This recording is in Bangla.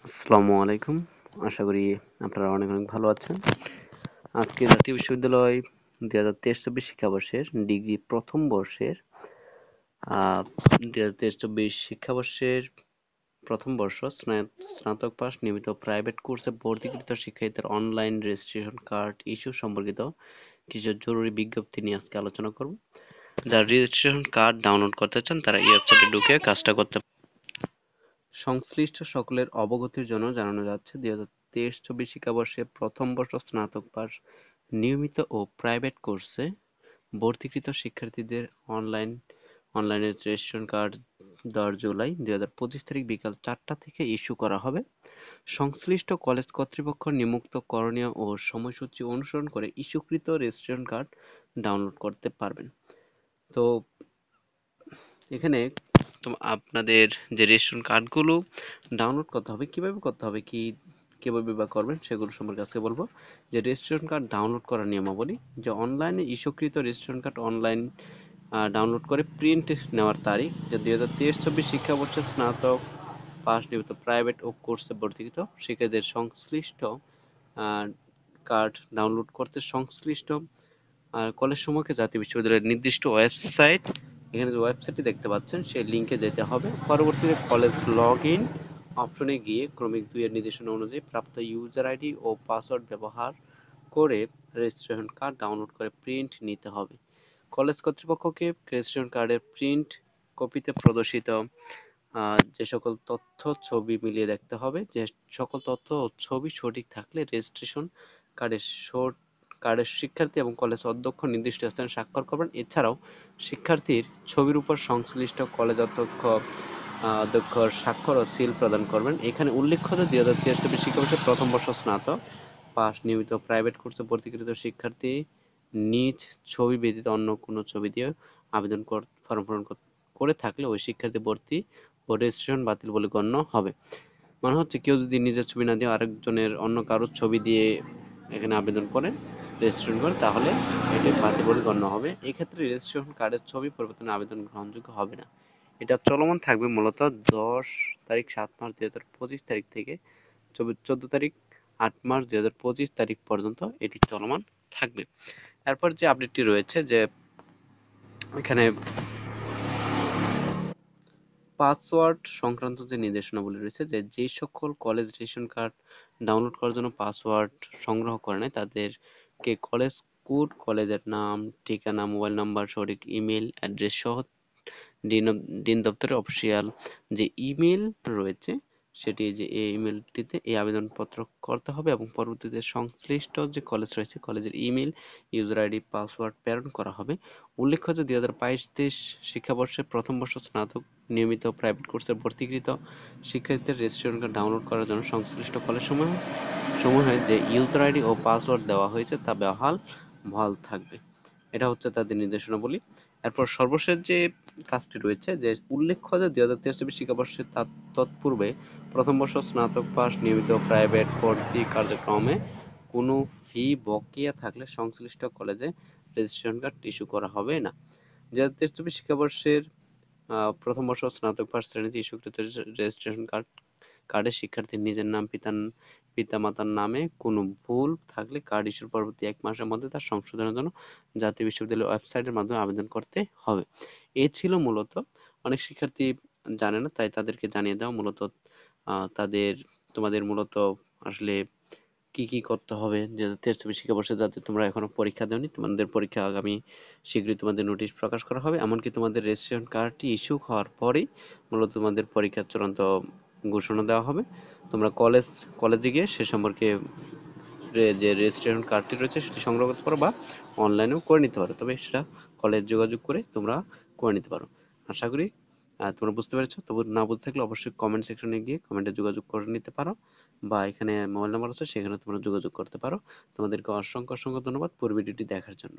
আসসালামু আলাইকুম। আশা করি আপনারা অনেক অনেক ভালো আছেন। আজকে জাতীয় বিশ্ববিদ্যালয় ২০২৩-২৪ শিক্ষাবর্ষের ডিগ্রি প্রথম বর্ষের ২০২৩-২৪ শিক্ষাবর্ষের প্রথম বর্ষ স্নাতক পাস নিয়মিত প্রাইভেট কোর্সে ভর্তিকৃত শিক্ষার্থীদের অনলাইন রেজিস্ট্রেশন কার্ড ইস্যু সম্পর্কিত কিছু জরুরি বিজ্ঞপ্তি নিয়ে আজকে আলোচনা করব। যারা রেজিস্ট্রেশন কার্ড ডাউনলোড করতে চান তারা এই ওয়েবসাইটে ঢুকে কাজটা করতে সংশ্লিষ্ট সকলের অবগতির জন্য জানানো যাচ্ছে ২০২৩-২৪ শিক্ষাবর্ষে প্রথম বর্ষ স্নাতক পাস নিয়মিত ও প্রাইভেট কোর্সে ভর্তিকৃত শিক্ষার্থীদের অনলাইনে রেজিস্ট্রেশন কার্ড ১০ জুলাই ২০২৫ তারিখ বিকাল ৪টা থেকে ইস্যু করা হবে। সংশ্লিষ্ট কলেজ কর্তৃপক্ষ নিম্নোক্ত করণীয় ও সময়সূচি অনুসরণ করে ইস্যুকৃত রেজিস্ট্রেশন কার্ড ডাউনলোড করতে পারবেন। তো এখানে আপনাদের যে রেশন কার্ডগুলো ডাউনলোড করতে হবে, কিভাবে করতে হবে, কিভাবে বা করবেন সেগুলো সম্পর্কে আজকে বলবো। যে রেজিস্ট্রেশন কার্ড ডাউনলোড করার নিয়মাবলী, যে অনলাইনে ইস্যুকৃত রেজিস্ট্রেশন কার্ড অনলাইন ডাউনলোড করে প্রিন্ট নেওয়ার তারিখ, যে ২০২৩-২৪ শিক্ষাবর্ষে স্নাতক পাস নিয়মিত প্রাইভেট ও কোর্সে ভর্তিকৃত শিক্ষার্থীদের সংশ্লিষ্ট কার্ড ডাউনলোড করতে সংশ্লিষ্ট কলেজ সমূহকে জাতীয় বিশ্ববিদ্যালয়ের নির্দিষ্ট ওয়েবসাইট, এখানে যে ওয়েবসাইটটি দেখতে পাচ্ছেন সেই লিঙ্কে যেতে হবে। পরবর্তীতে কলেজ লগ ইন অপশনে গিয়ে ক্রমিক ২ এর নির্দেশনা অনুযায়ী প্রাপ্ত ইউজার আইডি ও পাসওয়ার্ড ব্যবহার করে রেজিস্ট্রেশন কার্ড ডাউনলোড করে প্রিন্ট নিতে হবে। কলেজ কর্তৃপক্ষকে রেজিস্ট্রেশন কার্ডের প্রিন্ট কপিতে প্রদর্শিত যে সকল তথ্য ছবি মিলিয়ে দেখতে হবে। যে সকল তথ্য ও ছবি সঠিক থাকলে রেজিস্ট্রেশন কার্ডের শিক্ষার্থী এবং কলেজ অধ্যক্ষ নির্দিষ্ট স্থানে স্বাক্ষর করবেন। এছাড়াও শিক্ষার্থীর ছবির উপর সংশ্লিষ্ট কলেজ অধ্যক্ষর স্বাক্ষর ও সিল প্রদান করবেন। এখানে উল্লেখ্য যে ২০২৩-২৪ শিক্ষাবর্ষে প্রথম বর্ষ স্নাতক পাস নিয়মিত প্রাইভেট কোর্সে ভর্তিকৃত শিক্ষার্থী নিজ ছবি ব্যতীত অন্য কোনো ছবি দিয়ে আবেদন ফর্ম পূরণ করে থাকলে ওই শিক্ষার্থী ভর্তি ও রেজিস্ট্রেশন বাতিল বলে গণ্য হবে। মানে হচ্ছে কেউ যদি নিজের ছবি না দিয়ে আরেকজনের অন্য কারোর ছবি দিয়ে এখানে আবেদন করেন, রেজিস্ট্রেশন করেন, তাহলে এটি বাতিল বলে গণ্য হবে। এক্ষেত্রে রেজিস্ট্রেশন কার্ডের ছবি পরিবর্তনের আবেদন গ্রহণযোগ্য হবে না। এটা চলমান থাকবে মূলত ১০ তারিখ ৭ মার্চ ২০২৫ তারিখ থেকে ১৪ তারিখ ৮ মার্চ ২০২৫ তারিখ পর্যন্ত এটি চলমান থাকবে। এরপর যে আপডেটটি রয়েছে, যে এখানে পাসওয়ার্ড সংক্রান্ত যে নির্দেশনাবলী রয়েছে, যে সকল কলেজ রেশন কার্ড ডাউনলোড করার জন্য পাসওয়ার্ড সংগ্রহ করে নেয় তাদেরকে কলেজ কোড, কলেজের নাম, ঠিকানা, মোবাইল নাম্বার, সঠিক ইমেল অ্যাড্রেস সহ দিন দপ্তরের অফিসিয়াল যে ইমেল রয়েছে সেটি, যে এই ইমেলটিতে এই আবেদনপত্র করতে হবে এবং পরবর্তীতে সংশ্লিষ্ট যে কলেজ রয়েছে কলেজের ইমেল, ইউজার আইডি, পাসওয়ার্ড প্রেরণ করা হবে। উল্লেখ্য যে ২০২২-২৩ শিক্ষাবর্ষে প্রথম বর্ষ স্নাতক নিয়মিত প্রাইভেট কোর্সে ভর্তিকৃত শিক্ষার্থীদের রেজিস্ট্রেশন কার্ড ডাউনলোড করার জন্য সংশ্লিষ্ট কলেজ সমূহে যে ইউজার আইডি ও পাসওয়ার্ড দেওয়া হয়েছে তা বহাল থাকবে। এটা হচ্ছে তাদের নির্দেশনাবলী। এরপর সর্বশেষ যে কাজটি রয়েছে, যে উল্লেখ্য যে ২০২৩-২৪ শিক্ষাবর্ষে তৎপূর্বে প্রথম বর্ষ স্নাতক পাস নিয়মিত প্রাইভেট ভর্তি কার্যক্রমে কোনো ফি বকেয়া থাকলে সংশ্লিষ্ট কলেজে রেজিস্ট্রেশন কার্ড ইস্যু করা হবে না। ২০২৩-২৪ শিক্ষাবর্ষের প্রথম বর্ষ স্নাতক পাস শ্রেণীতে ইস্যুকৃত রেজিস্ট্রেশন কার্ডে শিক্ষার্থীর নিজের নাম, পিতামাতার নামে কোনো ভুল থাকলে কার্ড ইস্যুর পরবর্তী ১ মাসের মধ্যে তার সংশোধনের জন্য জাতীয় বিশ্ববিদ্যালয়ের ওয়েবসাইটের মাধ্যমে আবেদন করতে হবে। এই ছিল মূলত, অনেক শিক্ষার্থী জানে না, তাই তাদেরকে জানিয়ে দেওয়া মূলত। তোমাদের মূলত আসলে কি করতে হবে, যে ২৩-২৪ শিক্ষাবর্ষে যাতে তোমরা এখনো পরীক্ষা দেওনি, তোমাদের পরীক্ষা আগামী শীঘ্রই তোমাদের নোটিশ প্রকাশ করা হবে। এমনকি তোমাদের রেজিস্ট্রেশন কার্ডটি ইস্যু হওয়ার পরেই মূলত তোমাদের পরীক্ষার চূড়ান্ত ঘোষণা দেওয়া হবে। তোমরা কলেজে গিয়ে সে সম্পর্কে যে রেজিস্ট্রেশন কার্ডটি রয়েছে সেটি সংগ্রহ করতে পারো বা অনলাইনেও করে নিতে পারো, তবে সেটা কলেজ যোগাযোগ করে তোমরা করে নিতে পারো। আশা করি তোমরা বুঝতে পেরেছো। তবু না বুঝতে থাকলে অবশ্যই কমেন্ট সেকশনে গিয়ে কমেন্টে যোগাযোগ করে নিতে পারো, বা এখানে মোবাইল নাম্বার আছে সেখানে তোমরা যোগাযোগ করতে পারো। তোমাদেরকে অসংখ্য অসংখ্য ধন্যবাদ পুরো ভিডিওটি দেখার জন্য।